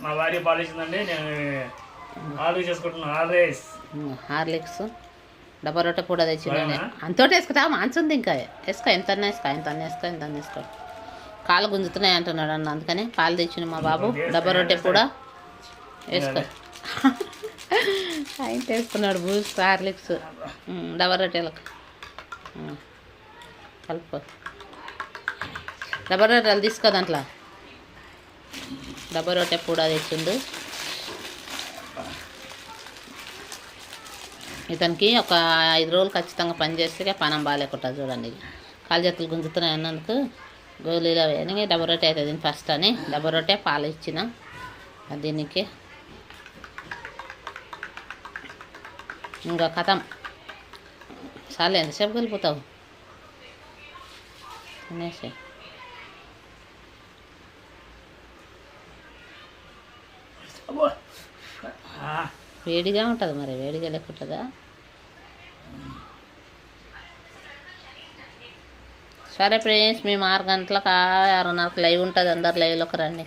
మా భార్య పాలు ఇచ్చిందండి. నేను ఆర్డర్ చేసుకుంటున్నాను. ఆల్వేస్ హార్లిక్స్ డబ్బా రొట్టె కూడా తెచ్చిందని అంతోటి వేసుకుంటా మంచుంది. ఇంకా వేసుకో, ఎంత వేసుకో, ఎంత వేసుకో. కాళ్ళు గుంజుతున్నాయి అంటున్నాడు అన్న, అందుకని పాలు తెచ్చిన మా బాబు. డబ్బా రొట్టె కూడా వేసుకో. ఆయన వేసుకున్నాడు బూస్ట్ హార్లిక్స్ డబ్బా రొట్టెలకు కలుపుకో. డబ్బా రొట్టెలు తీసుకో, దాంట్లో డబ్బా రొట్టె కూడా తెచ్చిండు. ఇతనికి ఒక 5 రోజులు ఖచ్చితంగా పని చేస్తే పనం బాగాలేకుంటుంది. చూడండి, కాలు చేతులు గుంజుతున్నాయి అన్నందుకు గోళీలు అవి డబ్బా రొట్టె అవుతుంది ఫస్ట్ అని డబ్బా రొట్టె పాలు ఇచ్చిన దీనికి. ఇంకా కథం చాలు, ఎంతసేపు కలిపోతావు అనేసి. వేడిగా ఉంటుంది మరి, వేడిగా లేకుంటుందా? సరే ఫ్రెండ్స్, మేము 6 గంటలకు 6:30కి లైవ్ ఉంటుంది. అందరు లైవ్లోకి రండి.